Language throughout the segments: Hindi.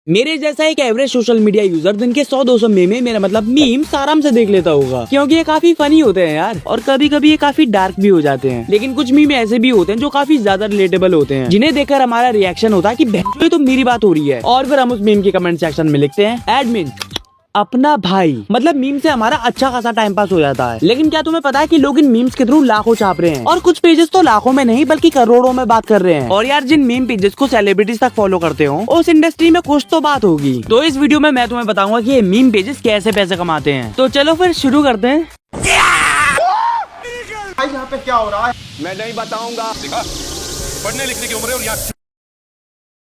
मेरे जैसा एक एवरेज सोशल मीडिया यूजर दिन के 100-200 मेमे, मेरा मतलब मीम्स आराम से देख लेता होगा, क्योंकि ये काफी फनी होते हैं यार, और कभी कभी ये काफी डार्क भी हो जाते हैं। लेकिन कुछ मीम ऐसे भी होते हैं जो काफी ज्यादा रिलेटेबल होते हैं, जिन्हें देखकर हमारा रिएक्शन होता है कि ये तो मेरी बात हो रही है। और फिर हम उस मीम के कमेंट सेक्शन में लिखते हैं एडमिन अपना भाई। मतलब मीम से हमारा अच्छा खासा टाइम पास हो जाता है। लेकिन क्या तुम्हें पता है कि लोग इन मीम्स के थ्रू लाखों छाप रहे हैं, और कुछ पेजेस तो लाखों में नहीं बल्कि करोड़ों में बात कर रहे हैं। और यार जिन मीम पेजेस को सेलिब्रिटीज तक फॉलो करते हो, उस इंडस्ट्री में कुछ तो बात होगी। तो इस वीडियो में मैं तुम्हें बताऊंगा कि ये मीम पेजेस कैसे पैसे कमाते हैं। तो चलो फिर शुरू करते हैं। यहाँ पे क्या हो रहा है मैं नहीं बताऊंगा। पढ़ने लिखने की उम्र है और यहाँ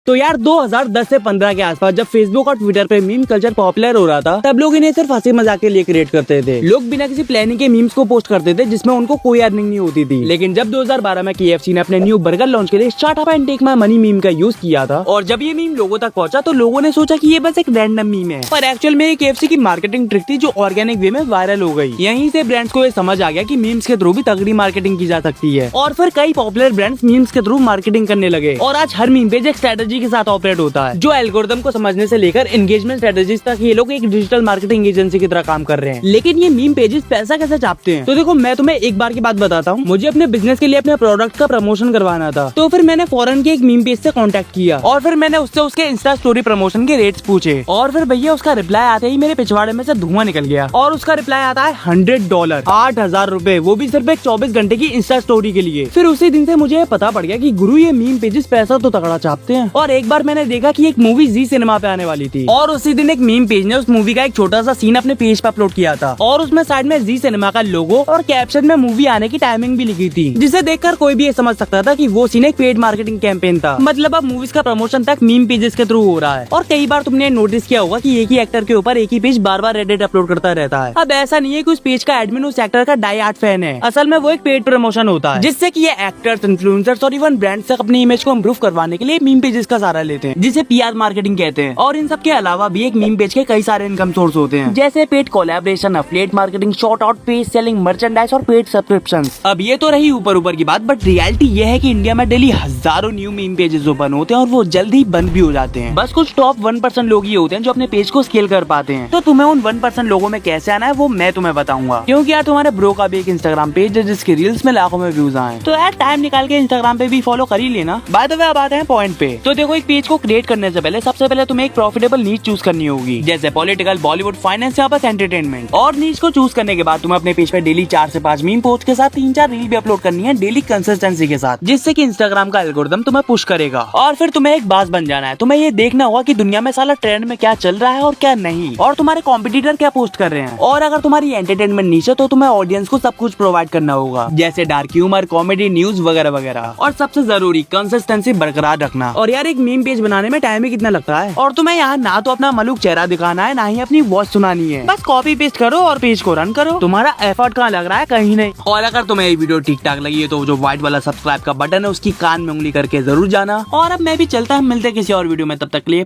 तो यार 2010 से 15 के आसपास जब फेसबुक और ट्विटर पे मीम कल्चर पॉपुलर हो रहा था, तब लोग इन्हें सिर्फ हंसी मजाक के लिए क्रिएट करते थे। लोग बिना किसी प्लानिंग के मीम्स को पोस्ट करते थे, जिसमें उनको कोई अर्निंग नहीं होती थी। लेकिन जब 2012 में KFC ने अपने न्यू बर्गर लॉन्च के लिए startup and take my money meme का यूज किया था, और जब ये मीम लोगों तक पहुंचा तो लोगों ने सोचा कि ये बस एक रैंडम मीम है, पर एक्चुअल में ये KFC की मार्केटिंग ट्रिक थी जो ऑर्गेनिक वे में वायरल हो गई। यहीं से ब्रांड्स को ये समझ आ गया कि मीम्स के थ्रू भी तगड़ी मार्केटिंग की जा सकती है, और फिर कई पॉपुलर ब्रांड्स मीम्स के थ्रू मार्केटिंग करने लगे। और आज हर मीम पेज एक स्ट्रेटेजी के साथ ऑपरेट होता है, जो एल्गोरिथम को समझने से लेकर एंगेजमेंट स्ट्रेटेजीज तक ये लोग एक डिजिटल मार्केटिंग एजेंसी की तरह काम कर रहे हैं। लेकिन ये मीम पेजेस पैसा कैसे छापते हैं? तो देखो, मैं तुम्हें एक बार की बात बताता हूँ। मुझे अपने बिजनेस के लिए अपने प्रोडक्ट का प्रमोशन करवाना था, तो फिर मैंने फॉरेन के एक मीम पेज से कांटेक्ट किया, और फिर मैंने उससे उसके इंस्टा स्टोरी प्रमोशन के रेट्स पूछे, और फिर भैया उसका रिप्लाई आते ही मेरे पिछवाड़े में से धुआं निकल गया। और उसका रिप्लाई आता है $100, 8,000 रुपए, वो भी सिर्फ एक 24 घंटे की इंस्टा स्टोरी के लिए। फिर उसी दिन से मुझे पता पड़ गया कि गुरु ये मीम पेजेस पैसा तो तगड़ा छापते हैं। और एक बार मैंने देखा कि एक मूवी जी सिनेमा पे आने वाली थी, और उसी दिन एक मीम पेज ने उस मूवी का एक छोटा सा सीन अपने पेज पे अपलोड किया था, और उसमें साइड में जी सिनेमा का लोगो और कैप्शन में मूवी आने की टाइमिंग भी लिखी थी, जिसे देखकर कोई भी ये समझ सकता था कि वो सीन एक पेड मार्केटिंग कैंपेन था। मतलब अब मूवीज का प्रमोशन तक मीम पेजेस के थ्रू हो रहा है। और कई बार तुमने नोटिस किया होगा कि एक ही एक्टर के ऊपर एक ही पेज बार बार एडिट अपलोड करता रहता है। अब ऐसा नहीं है कि उस पेज का एडमिन उस एक्टर का डाई हार्ड फैन है, असल में वो एक पेड प्रमोशन होता है, जिससे कि ये एक्टर्स, इन्फ्लुएंसर्स और इवन ब्रांड्स तक अपनी इमेज को इम्प्रूव करवाने के लिए मीम पेजेस का सहारा लेते हैं, जिसे PR मार्केटिंग कहते हैं। और इन सब के अलावा भी एक मीम पेज के कई सारे इनकम सोर्स होते हैं, जैसे paid collaboration, affiliate marketing, short out page selling, merchandise और पेड सब्सक्रिप्शंस। अब ये तो रही ऊपर ऊपर की बात, बट रियलिटी ये है कि इंडिया में डेली हजारों न्यू मीम पेजेस ओपन होते हैं, और वो जल्द ही बंद भी हो जाते हैं। बस कुछ टॉप 1% लोग ही होते हैं जो अपने पेज को स्केल कर पाते हैं। तो तुम्हें उन 1% लोगों में कैसे आना है वो मैं तुम्हें बताऊंगा, क्योंकि यार तुम्हारे ब्रो का भी एक इंस्टाग्राम पेज है जिसके रील्स में लाखों में व्यूज आए। तो यार टाइम निकाल के इंस्टाग्राम पे भी फॉलो कर ही लेना। बाय द वे अब आते हैं पॉइंट पे। तो देखो, एक पेज को क्रिएट करने से पहले सबसे पहले तुम्हें एक प्रॉफिटेबल नीच चूज करनी होगी, जैसे पॉलिटिकल, बॉलीवुड, फाइनेंस या बस एंटरटेनमेंट। और नीच को चूज करने के बाद तुम्हें अपने पेज पे डेली 4 से 5 मीम पोस्ट के साथ 3-4 रील भी अपलोड करनी है डेली कंसिस्टेंसी के साथ, जिससे कि इंस्टाग्राम का एल्गोरिथम तुम्हें पुश करेगा। और फिर तुम्हें एक बात बन जाना है। तुम्हें ये देखना होगा कि दुनिया में साला ट्रेंड में क्या चल रहा है और क्या नहीं, और तुम्हारे कॉम्पिटिटर क्या पोस्ट कर रहे हैं। और अगर तुम्हारी एंटरटेनमेंट नीच है तो तुम्हें ऑडियंस को सब कुछ प्रोवाइड करना होगा, जैसे डार्क ह्यूमर, कॉमेडी, न्यूज वगैरह वगैरह। और सबसे जरूरी, कंसिस्टेंसी बरकरार रखना। और यार एक मीम पेज बनाने में टाइम ही कितना लगता है, और तुम्हें यहाँ ना तो अपना मलूक चेहरा दिखाना है, ना ही अपनी वॉइस सुनानी है। बस कॉपी पेस्ट करो और पेज को रन करो। तुम्हारा एफर्ट कहाँ लग रहा है? कहीं नहीं। और अगर तुम्हें ये वीडियो ठीक ठाक लगी है तो जो व्हाइट वाला सब्सक्राइब का बटन है उसकी कान में उंगली करके जरूर जाना। और अब मैं भी चलता हूँ, मिलते किसी और वीडियो में, तब तक के लिए।